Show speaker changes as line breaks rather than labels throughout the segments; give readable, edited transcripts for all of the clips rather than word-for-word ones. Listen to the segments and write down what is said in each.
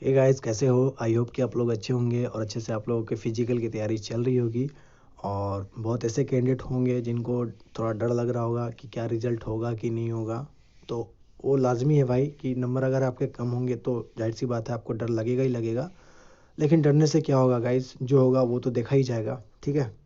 Hey guys, कैसे हो? I hope कि आप लोग अच्छे होंगे और अच्छे से आप लोगों के फिजिकल की तैयारी चल रही होगी। और बहुत ऐसे कैंडिडेट होंगे जिनको थोड़ा डर लग रहा होगा कि क्या रिजल्ट होगा कि नहीं होगा। तो वो लाजमी है भाई कि नंबर अगर आपके कम होंगे तो जाहिर सी बात है आपको डर लगेगा ही लगेगा। लेकिन डरने से क्या होगा गाइस, जो होगा वो तो देखा ही जाएगा, ठीक है।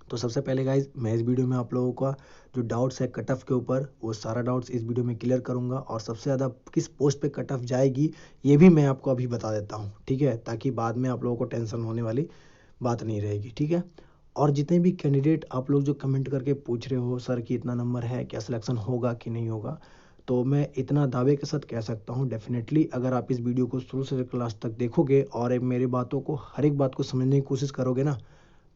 तो सबसे पहले गाइज मैं इस वीडियो में आप लोगों का जो डाउट्स है कट ऑफ के ऊपर, वो सारा डाउट्स इस वीडियो में क्लियर करूंगा। और सबसे ज़्यादा किस पोस्ट पे कट ऑफ जाएगी ये भी मैं आपको अभी बता देता हूँ, ठीक है, ताकि बाद में आप लोगों को टेंशन होने वाली बात नहीं रहेगी, ठीक है। और जितने भी कैंडिडेट आप लोग जो कमेंट करके पूछ रहे हो सर कि इतना नंबर है, क्या सिलेक्शन होगा कि नहीं होगा, तो मैं इतना दावे के साथ कह सकता हूँ डेफिनेटली अगर आप इस वीडियो को शुरू से लास्ट तक देखोगे और मेरी बातों को हर एक बात को समझने की कोशिश करोगे ना,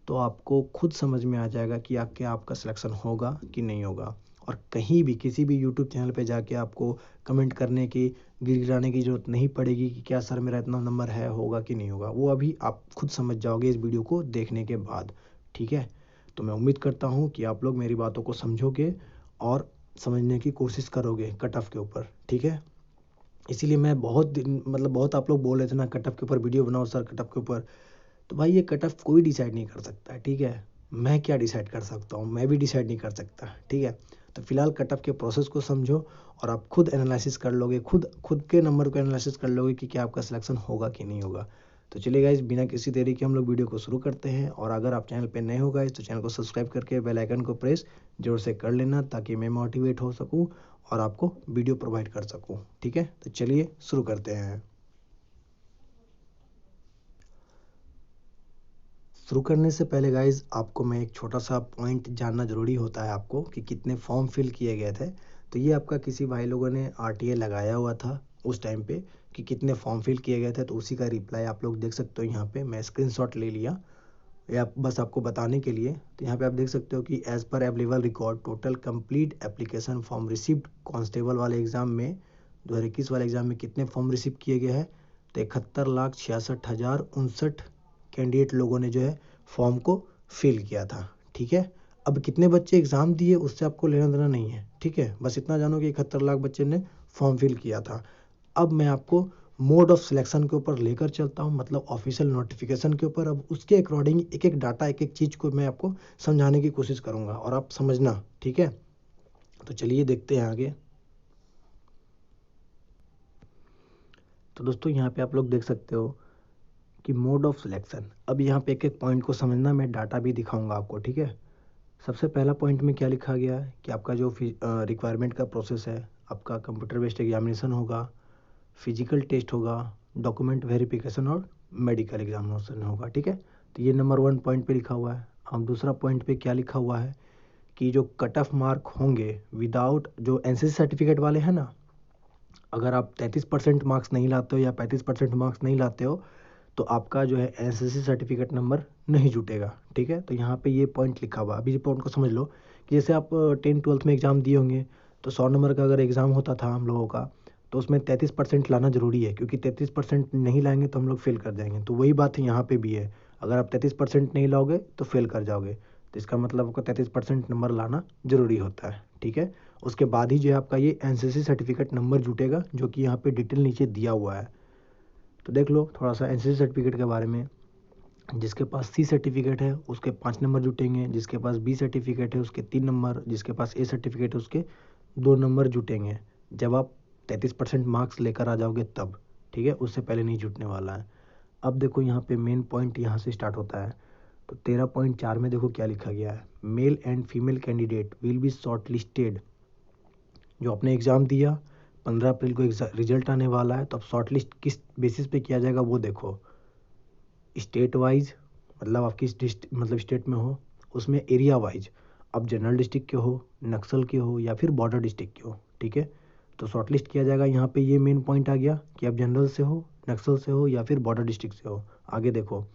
तो आपको खुद समझ में आ जाएगा कि आपका सिलेक्शन होगा कि नहीं होगा। और कहीं भी किसी भी यूट्यूब चैनल पे जाके आपको कमेंट करने की, गिड़गिड़ाने की ज़रूरत नहीं पड़ेगी कि क्या सर मेरा इतना नंबर है, होगा कि नहीं होगा। वो अभी आप खुद समझ जाओगे इस वीडियो को देखने के बाद, ठीक है। तो मैं उम्मीद करता हूँ कि आप लोग मेरी बातों को समझोगे और समझने की कोशिश करोगे कट ऑफ के ऊपर, ठीक है। इसीलिए मैं बहुत दिन बहुत आप लोग बोल रहे थे ना कट ऑफ के ऊपर वीडियो बनाओ सर, कट ऑफ के ऊपर। तो भाई ये कट ऑफ कोई डिसाइड नहीं कर सकता है, ठीक है। मैं क्या डिसाइड कर सकता हूँ? मैं भी डिसाइड नहीं कर सकता, ठीक है। तो फिलहाल कट ऑफ के प्रोसेस को समझो और आप खुद एनालिसिस कर लोगे, खुद खुद के नंबर को एनालिसिस कर लोगे कि क्या आपका सिलेक्शन होगा कि नहीं होगा। तो चलिए गाइस, बिना किसी देरी के हम लोग वीडियो को शुरू करते हैं। और अगर आप चैनल पे नए हो गाइस तो चैनल को सब्सक्राइब करके बेल आइकन को प्रेस जोर से कर लेना, ताकि मैं मोटिवेट हो सकूँ और आपको वीडियो प्रोवाइड कर सकूँ, ठीक है। तो चलिए शुरू करते हैं। शुरू करने से पहले गाइज आपको मैं एक छोटा सा पॉइंट जानना ज़रूरी होता है आपको कि कितने फॉर्म फिल किए गए थे। तो ये आपका किसी भाई लोगों ने आरटीए लगाया हुआ था उस टाइम पे कि कितने फॉर्म फिल किए गए थे, तो उसी का रिप्लाई आप लोग देख सकते हो। यहाँ पे मैं स्क्रीनशॉट ले लिया, या बस आपको बताने के लिए। तो यहाँ पे आप देख सकते हो कि as per available record total complete application form receipt constable वाले एग्ज़ाम में 2021 वाले एग्ज़ाम में कितने फॉर्म रिसीव किए गए हैं। तो 71,66,059 कैंडिडेट लोगों ने जो है फॉर्म को फिल किया था, ठीक है। अब कितने बच्चे एग्ज़ाम दिए उससे आपको लेना देना नहीं है, ठीक है। बस इतना जानो कि 71 लाख बच्चे ने फॉर्म फिल किया था। अब मैं आपको मोड ऑफ सिलेक्शन के ऊपर लेकर चलता हूँ, मतलब ऑफिशियल नोटिफिकेशन के ऊपर। अब उसके अकॉर्डिंग एक एक डाटा, एक एक चीज़ को मैं आपको समझाने की कोशिश करूँगा और आप समझना, ठीक है। तो चलिए देखते हैं आगे। तो दोस्तों यहाँ पे आप लोग देख सकते हो कि मोड ऑफ सिलेक्शन। अब यहाँ पे एक एक पॉइंट को समझना, मैं डाटा भी दिखाऊंगा आपको, ठीक है। सबसे पहला पॉइंट में क्या लिखा गया है कि आपका जो रिक्वायरमेंट का प्रोसेस है, आपका कंप्यूटर बेस्ड एग्जामिनेशन होगा, फिजिकल टेस्ट होगा, डॉक्यूमेंट वेरिफिकेशन और मेडिकल एग्जामिनेशन होगा, ठीक है। तो ये नंबर 1 पॉइंट पे लिखा हुआ है। हम दूसरा पॉइंट पे क्या लिखा हुआ है कि जो कट ऑफ मार्क होंगे विदाउट, जो एनसीसी सर्टिफिकेट वाले हैं ना, अगर आप 33% मार्क्स नहीं लाते हो या 35% मार्क्स नहीं लाते हो तो आपका जो है एनसीसी सर्टिफिकेट नंबर नहीं जुटेगा, ठीक है। तो यहाँ पे ये पॉइंट लिखा हुआ। अभी ये पॉइंट को समझ लो कि जैसे आप 10th-12th में एग्ज़ाम दिए होंगे, तो 100 नंबर का अगर एग्ज़ाम होता था हम लोगों का, तो उसमें 33% लाना ज़रूरी है, क्योंकि 33% नहीं लाएंगे तो हम लोग फेल कर जाएंगे। तो वही बात यहाँ पे भी है, अगर आप 33% नहीं लाओगे तो फेल कर जाओगे। तो इसका मतलब आपको 33% नंबर लाना ज़रूरी होता है, ठीक है। उसके बाद ही जो है आपका ये एनसीसी सर्टिफिकेट नंबर जुटेगा, जो कि यहाँ पे डिटेल नीचे दिया हुआ है। तो देख लो थोड़ा सा एनसीसी सर्टिफिकेट के बारे में। जिसके पास सी सर्टिफिकेट है उसके 5 नंबर जुटेंगे, जिसके पास बी सर्टिफिकेट है उसके 3 नंबर, जिसके पास ए सर्टिफिकेट है उसके 2 नंबर जुटेंगे। जब आप 33% मार्क्स लेकर आ जाओगे तब, ठीक है, उससे पहले नहीं जुटने वाला है। अब देखो यहाँ पे मेन पॉइंट यहाँ से स्टार्ट होता है। तो 13.4 में देखो क्या लिखा गया है, male and female candidate will be short listed. जो आपने एग्ज़ाम दिया, 15 अप्रैल को रिजल्ट आने वाला है, तो अब शॉर्ट लिस्ट किस बेसिस पे किया जाएगा वो देखो। स्टेट वाइज, मतलब आप किस स्टेट में हो, उसमें एरिया वाइज, आप जनरल डिस्ट्रिक्ट के हो, नक्सल के हो या फिर बॉर्डर डिस्ट्रिक्ट के हो, ठीक है। तो शॉर्टलिस्ट किया जाएगा। यहाँ पे ये मेन पॉइंट आ गया कि आप जनरल से हो, नक्सल से हो या फिर बॉर्डर डिस्ट्रिक्ट से हो। आगे देखो,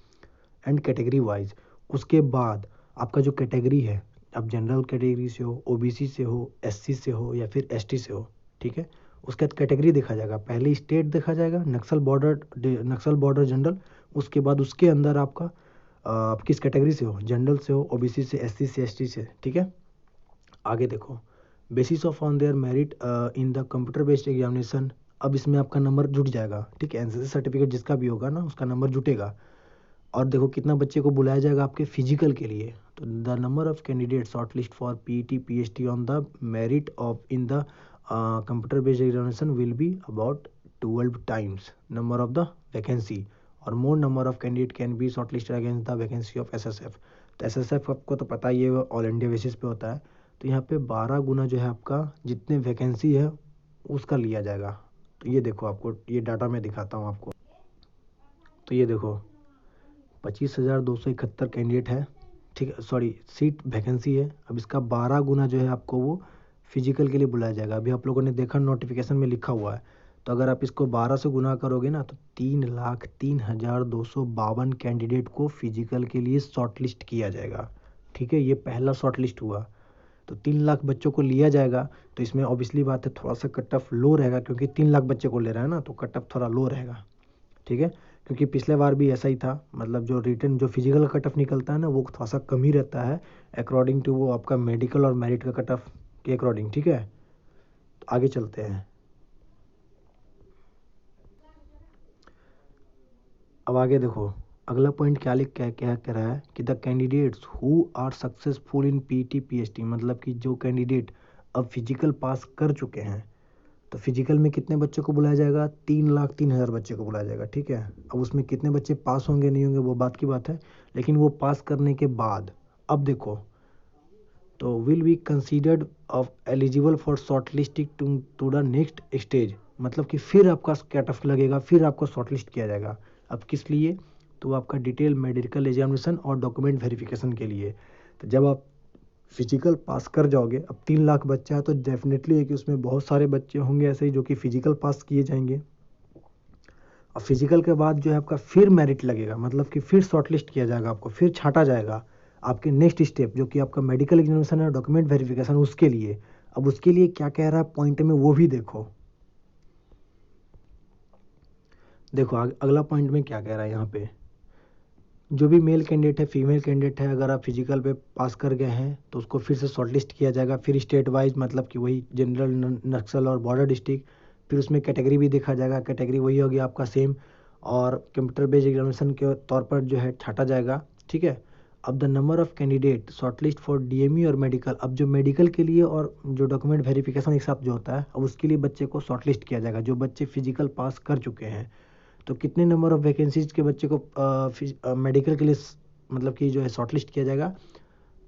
एंड कैटेगरी वाइज, उसके बाद आपका जो कैटेगरी है, आप जनरल कैटेगरी से हो, ओबीसी से हो, एससी से हो या फिर एसटी से हो, ठीक है। उसके बाद कैटेगरी देखा जाएगा, पहले स्टेट देखा जाएगा, नक्सल बॉर्डर जनरल। उसके बाद उसके अंदर आपका आप किस कैटेगरी से हो, जनरल से हो, ओबीसी से, एससी से, एसटी से, ठीक है। आगे देखो, basis of on their merit in the computer based examination, अब इसमें आपका नंबर जुट जाएगा, ठीक है। एनसीसी सर्टिफिकेट जिसका भी होगा ना उसका नंबर जुटेगा। और देखो कितना बच्चे को बुलाया जाएगा आपके फिजिकल के लिए। तो the number of candidate short list for PET PHT on the merit of in the computer based examination will be about 12 times number of the vacancy or more number of candidate can be short listed against the vacancy of SSF. तो SSF आपको तो पता ही है वो all India basis पे होता है। तो यहाँ पे 12 गुना जो है आपका जितने वैकेंसी है उसका लिया जाएगा। तो ये देखो आपको ये डाटा मैं दिखाता हूँ आपको। तो ये देखो 25,271 कैंडिडेट है, ठीक है, सॉरी सीट वैकेंसी है। अब इसका 12 गुना जो है आपको वो फिजिकल के लिए बुलाया जाएगा। अभी आप लोगों ने देखा नोटिफिकेशन में लिखा हुआ है। तो अगर आप इसको 12 से गुना करोगे ना तो 3,03,252 कैंडिडेट को फिजिकल के लिए शॉर्ट लिस्ट किया जाएगा, ठीक है। ये पहला शॉर्ट लिस्ट हुआ। तो 3 लाख बच्चों को लिया जाएगा। तो इसमें ऑब्वियसली बात है थोड़ा सा कट ऑफ लो रहेगा, क्योंकि 3 लाख बच्चे को ले रहा है ना, तो कट ऑफ थोड़ा लो रहेगा, ठीक है। क्योंकि पिछले बार भी ऐसा ही था, मतलब जो रिटर्न जो फिजिकल का कट ऑफ निकलता है ना वो थोड़ा सा कम ही रहता है अकॉर्डिंग टू वो आपका मेडिकल और मेरिट का कट ऑफ के अकॉर्डिंग, ठीक है। तो आगे चलते हैं। अब आगे देखो अगला पॉइंट क्या लिख क्या कह रहा है कि the candidates who are successful in PT PHT, मतलब कि जो कैंडिडेट अब फिजिकल पास कर चुके हैं। तो फिजिकल में कितने बच्चों को बुलाया जाएगा? 3,03,000 बच्चे को बुलाया जाएगा, ठीक है। अब उसमें कितने बच्चे पास होंगे नहीं होंगे वो बात की बात है, लेकिन वो पास करने के बाद अब देखो तो will be considered of eligible for short listing to the next stage, मतलब कि फिर आपका कट ऑफ लगेगा, फिर आपको शॉर्ट लिस्ट किया जाएगा। अब किस लिए? तो आपका डिटेल मेडिकल एग्जामिनेशन और डॉक्यूमेंट वेरिफिकेशन के लिए। तो जब आप फिजिकल पास कर जाओगे, अब 3 लाख बच्चा है तो डेफिनेटली है कि उसमें बहुत सारे बच्चे होंगे ऐसे ही जो कि फिजिकल पास किए जाएंगे। और फिजिकल के बाद जो है आपका फिर मेरिट लगेगा, मतलब कि फिर शॉर्टलिस्ट किया जाएगा, आपको फिर छांटा जाएगा आपके नेक्स्ट स्टेप जो कि आपका मेडिकल एग्जामिनेशन है, डॉक्यूमेंट वेरिफिकेशन उसके लिए। अब उसके लिए क्या कह रहा है पॉइंट में वो भी देखो। देखो अगला पॉइंट में क्या कह रहा है यहाँ पे, जो भी मेल कैंडिडेट है फीमेल कैंडिडेट है, अगर आप फिजिकल पे पास कर गए हैं तो उसको फिर से शॉर्टलिस्ट किया जाएगा, फिर स्टेट वाइज, मतलब कि वही जनरल, नक्सल और बॉर्डर डिस्ट्रिक्ट। फिर उसमें कैटेगरी भी देखा जाएगा, कैटेगरी वही होगी आपका सेम, और कंप्यूटर बेस्ड एग्जामिनेशन के तौर पर जो है छाटा जाएगा, ठीक है। अब the number of candidate shortlist for DME और मेडिकल, अब जो मेडिकल के लिए और जो डॉक्यूमेंट वेरिफिकेशन एक साथ जो होता है, अब उसके लिए बच्चे को शॉर्टलिस्ट किया जाएगा जो बच्चे फिजिकल पास कर चुके हैं। तो कितने नंबर ऑफ वैकेंसीज के बच्चे को मेडिकल के लिए मतलब कि जो है शॉर्टलिस्ट किया जाएगा?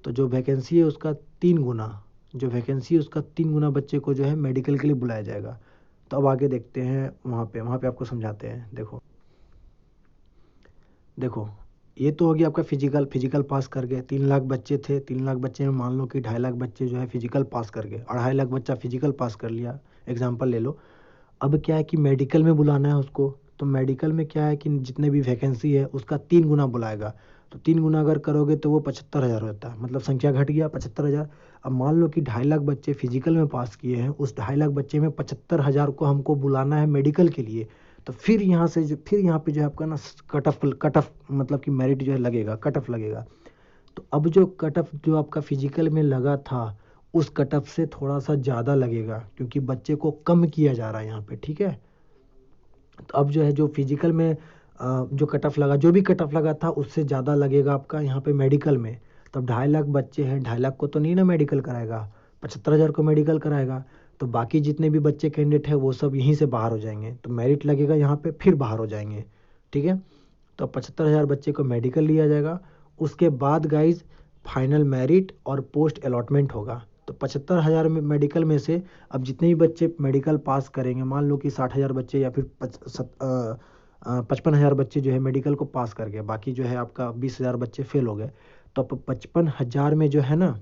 तो जो वैकेंसी है उसका 3 गुना, जो वैकेंसी है उसका 3 गुना बच्चे को जो है मेडिकल के लिए बुलाया जाएगा। तो अब आगे देखते हैं, वहाँ पे आपको समझाते हैं। देखो देखो ये तो हो गया आपका फिजिकल पास कर गए। 3 लाख बच्चे थे, 3 लाख बच्चे में मान लो कि 2.5 लाख बच्चे जो है फिजिकल पास कर गए, 2.5 लाख बच्चा फिजिकल पास कर लिया, एग्जाम्पल ले लो। अब क्या है कि मेडिकल में बुलाना है उसको। तो मेडिकल में क्या है कि जितने भी वैकेंसी है उसका 3 गुना बुलाएगा। तो 3 गुना अगर करोगे तो वो 75,000 होता है, मतलब संख्या घट गया 75,000। अब मान लो कि 2.5 लाख बच्चे फिजिकल में पास किए हैं, उस 2.5 लाख बच्चे में 75,000 को हमको बुलाना है मेडिकल के लिए। तो फिर यहाँ से फिर यहाँ पे जो है आपका ना कट ऑफ मतलब कि मेरिट जो है लगेगा, कट ऑफ लगेगा। तो अब जो कट ऑफ जो आपका फिजिकल में लगा था उस कट ऑफ से थोड़ा सा ज़्यादा लगेगा, क्योंकि बच्चे को कम किया जा रहा है यहाँ पे, ठीक है। तो अब जो है जो फिजिकल में जो कट ऑफ लगा, जो भी कट ऑफ लगा था उससे ज़्यादा लगेगा आपका यहाँ पे मेडिकल में। तब 2.5 लाख बच्चे हैं, 2.5 लाख को तो नहीं ना मेडिकल कराएगा, 75,000 को मेडिकल कराएगा। तो बाकी जितने भी बच्चे कैंडिडेट हैं वो सब यहीं से बाहर हो जाएंगे, तो मेरिट लगेगा यहाँ पे, फिर बाहर हो जाएंगे, ठीक है। तो 75,000 बच्चे को मेडिकल लिया जाएगा। उसके बाद गाइज फाइनल मेरिट और पोस्ट अलॉटमेंट होगा। तो 75,000 में मेडिकल में से अब जितने भी बच्चे मेडिकल पास करेंगे, मान लो कि 60,000 बच्चे या फिर 55,000 बच्चे जो है मेडिकल को पास कर गए, बाकी जो है आपका 20,000 बच्चे फेल हो गए। तो अब 55,000 में जो है ना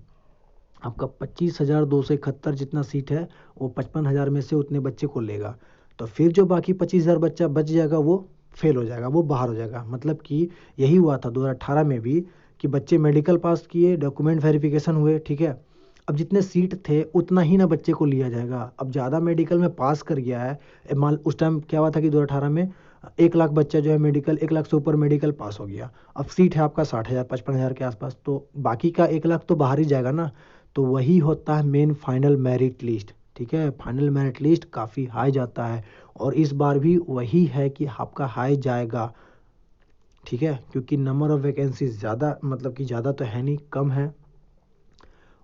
आपका 25,271 जितना सीट है वो 55,000 में से उतने बच्चे को लेगा। तो फिर जो बाकी 25,000 बच्चा बच जाएगा वो फेल हो जाएगा, वो बाहर हो जाएगा। मतलब कि यही हुआ था 2018 में भी कि बच्चे मेडिकल पास किए, डॉक्यूमेंट वेरिफिकेशन हुए, ठीक है। अब जितने सीट थे उतना ही ना बच्चे को लिया जाएगा। अब ज़्यादा मेडिकल में पास कर गया है, मान उस टाइम क्या हुआ था कि 2018 में 1 लाख बच्चा जो है मेडिकल, 1 लाख से ऊपर मेडिकल पास हो गया। अब सीट है आपका 60,000 55,000 के आसपास, तो बाकी का 1 लाख तो बाहर ही जाएगा ना। तो वही होता है मेन फाइनल मेरिट लिस्ट, ठीक है। फाइनल मेरिट लिस्ट काफ़ी हाई जाता है और इस बार भी वही है कि आपका हाई जाएगा, ठीक है, क्योंकि नंबर ऑफ वैकेंसीज ज़्यादा मतलब कि ज़्यादा तो है नहीं, कम है।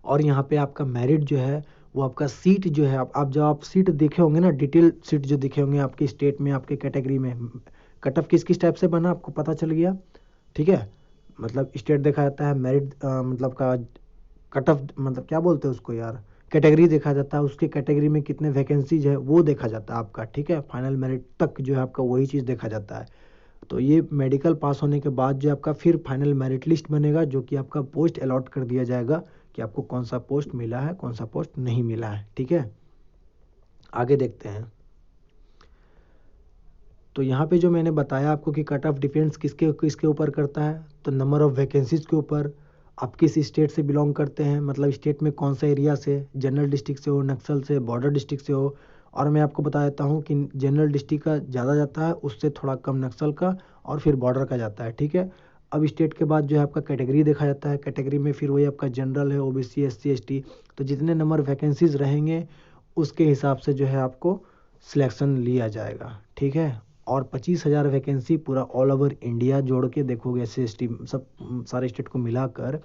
और यहाँ पे आपका मेरिट जो है वो आपका सीट जो है, आप जब आप सीट देखे होंगे ना, डिटेल सीट जो दिखे होंगे आपके स्टेट में, आपके कैटेगरी में, कट ऑफ किस किस टाइप से बना आपको पता चल गया, ठीक है। मतलब स्टेट देखा जाता है, मेरिट मतलब का कट ऑफ मतलब क्या बोलते हैं उसको यार, कैटेगरी देखा जाता है, उसके कैटेगरी में कितने वैकेंसीज है वो देखा जाता है आपका, ठीक है। फाइनल मेरिट तक जो है आपका वही चीज़ देखा जाता है। तो ये मेडिकल पास होने के बाद जो आपका फिर फाइनल मेरिट लिस्ट बनेगा, जो कि आपका पोस्ट अलॉट कर दिया जाएगा कि आपको कौन सा पोस्ट मिला है, कौन सा पोस्ट नहीं मिला है, ठीक है। आगे देखते हैं। तो यहाँ पे जो मैंने बताया आपको कि कट ऑफ डिफेंस किसके किसके ऊपर करता है, तो नंबर ऑफ वैकेंसीज के ऊपर, आप किस स्टेट से बिलोंग करते हैं, मतलब स्टेट में कौन सा एरिया से, जनरल डिस्ट्रिक्ट से हो, नक्सल से, बॉर्डर डिस्ट्रिक्ट से हो। और मैं आपको बता देता हूँ कि जनरल डिस्ट्रिक्ट का ज़्यादा जाता है, उससे थोड़ा कम नक्सल का, और फिर बॉर्डर का जाता है, ठीक है। अब स्टेट के बाद जो है आपका कैटेगरी देखा जाता है, कैटेगरी में फिर वही आपका जनरल है, ओबीसी, एससी, एसटी। तो जितने नंबर वैकेंसीज रहेंगे उसके हिसाब से जो है आपको सिलेक्शन लिया जाएगा, ठीक है। और 25,000 वैकेंसी पूरा ऑल ओवर इंडिया जोड़ के देखोगे, एस टी सब सारे स्टेट को मिलाकर,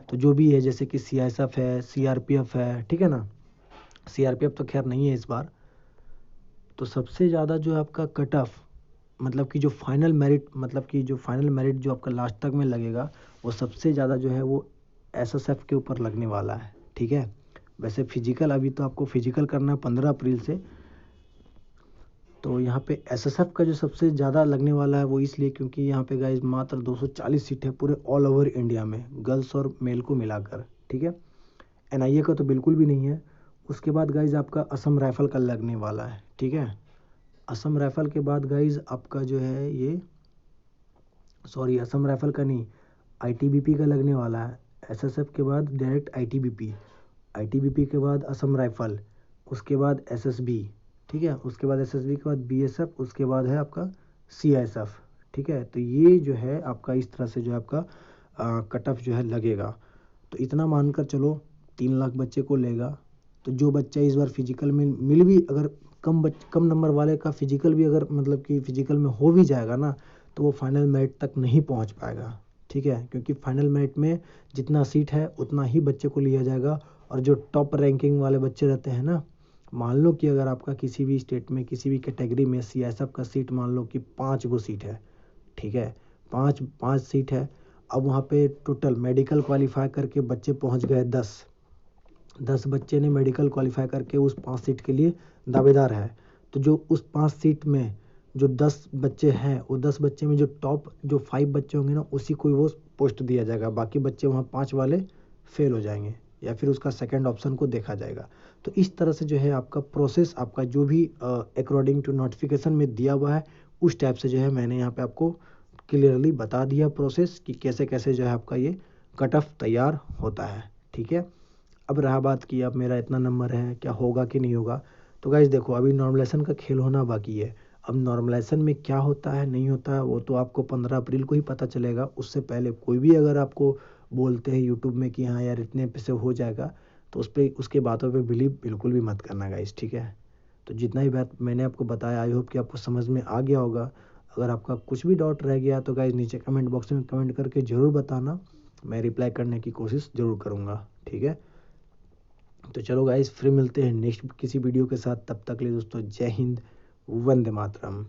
तो जो भी है जैसे कि सीआईएसएफ है, सीआरपीएफ है, ठीक है ना। सीआरपीएफ तो खैर नहीं है इस बार। तो सबसे ज़्यादा जो आपका कट ऑफ मतलब कि जो फाइनल मेरिट, मतलब कि जो फाइनल मेरिट जो आपका लास्ट तक में लगेगा, वो सबसे ज़्यादा जो है वो एसएसएफ के ऊपर लगने वाला है, ठीक है। वैसे फिजिकल अभी तो आपको फिजिकल करना है 15 अप्रैल से। तो यहाँ पे एसएसएफ का जो सबसे ज़्यादा लगने वाला है वो इसलिए क्योंकि यहाँ पे गाइज मात्र 240 सीट है पूरे ऑल ओवर इंडिया में, गर्ल्स और मेल को मिलाकर, ठीक है। एनआईए का तो बिल्कुल भी नहीं है। उसके बाद गाइज आपका असम राइफल का लगने वाला है, ठीक है। असम राइफल के बाद गाइज आपका जो है ये, सॉरी असम राइफल का नहीं, आईटीबीपी का लगने वाला है। एसएसएफ के बाद डायरेक्ट आईटीबीपी, आईटीबीपी के बाद असम राइफल, उसके बाद एसएसबी, ठीक है। उसके बाद एसएसबी के बाद बीएसएफ, उसके बाद है आपका सीआईएसएफ, ठीक है। तो ये जो है आपका इस तरह से जो है आपका कट ऑफ जो है लगेगा। तो इतना मानकर चलो 3 लाख बच्चे को लेगा। तो जो बच्चा इस बार फिजिकल में मिल भी, अगर कम नंबर वाले का फिजिकल भी अगर मतलब कि फिजिकल में हो भी जाएगा ना, तो वो फाइनल मेरिट तक नहीं पहुंच पाएगा, ठीक है। क्योंकि फाइनल मेरिट में जितना सीट है उतना ही बच्चे को लिया जाएगा। और जो टॉप रैंकिंग वाले बच्चे रहते हैं ना, मान लो कि अगर आपका किसी भी स्टेट में किसी भी कैटेगरी में सीआईएसएफ का सीट मान लो कि 5 गो सीट है, ठीक है, 5 सीट है। अब वहाँ पे टोटल मेडिकल क्वालिफाई करके बच्चे पहुँच गए 10 बच्चे ने मेडिकल क्वालिफाई करके उस 5 सीट के लिए दावेदार है। तो जो उस 5 सीट में जो 10 बच्चे हैं, वो 10 बच्चे में जो टॉप जो 5 बच्चे होंगे ना, उसी को वो पोस्ट दिया जाएगा। बाकी बच्चे वहाँ 5 वाले फेल हो जाएंगे, या फिर उसका सेकंड ऑप्शन को देखा जाएगा। तो इस तरह से जो है आपका प्रोसेस, आपका जो भी अकॉर्डिंग टू नोटिफिकेशन में दिया हुआ है, उस टाइप से जो है मैंने यहाँ पे आपको क्लियरली बता दिया प्रोसेस कि कैसे कैसे जो है आपका ये कट ऑफ तैयार होता है, ठीक है। अब रहा बात कि अब मेरा इतना नंबर है, क्या होगा कि नहीं होगा। तो गाइज देखो, अभी नॉर्मलाइजेशन का खेल होना बाकी है। अब नॉर्मलाइजेशन में क्या होता है नहीं होता है वो तो आपको 15 अप्रैल को ही पता चलेगा। उससे पहले कोई भी अगर आपको बोलते हैं यूट्यूब में कि हाँ यार इतने पैसे हो जाएगा, तो उस पर उसके बातों पे बिलीव बिल्कुल भी मत करना गाइज, ठीक है। तो जितना ही बात मैंने आपको बताया, आई होप कि आपको समझ में आ गया होगा। अगर आपका कुछ भी डाउट रह गया तो गाइज नीचे कमेंट बॉक्स में कमेंट करके ज़रूर बताना, मैं रिप्लाई करने की कोशिश ज़रूर करूँगा, ठीक है। तो चलो गाइस, फिर मिलते हैं नेक्स्ट किसी वीडियो के साथ। तब तक के लिए दोस्तों, जय हिंद, वंदे मातरम।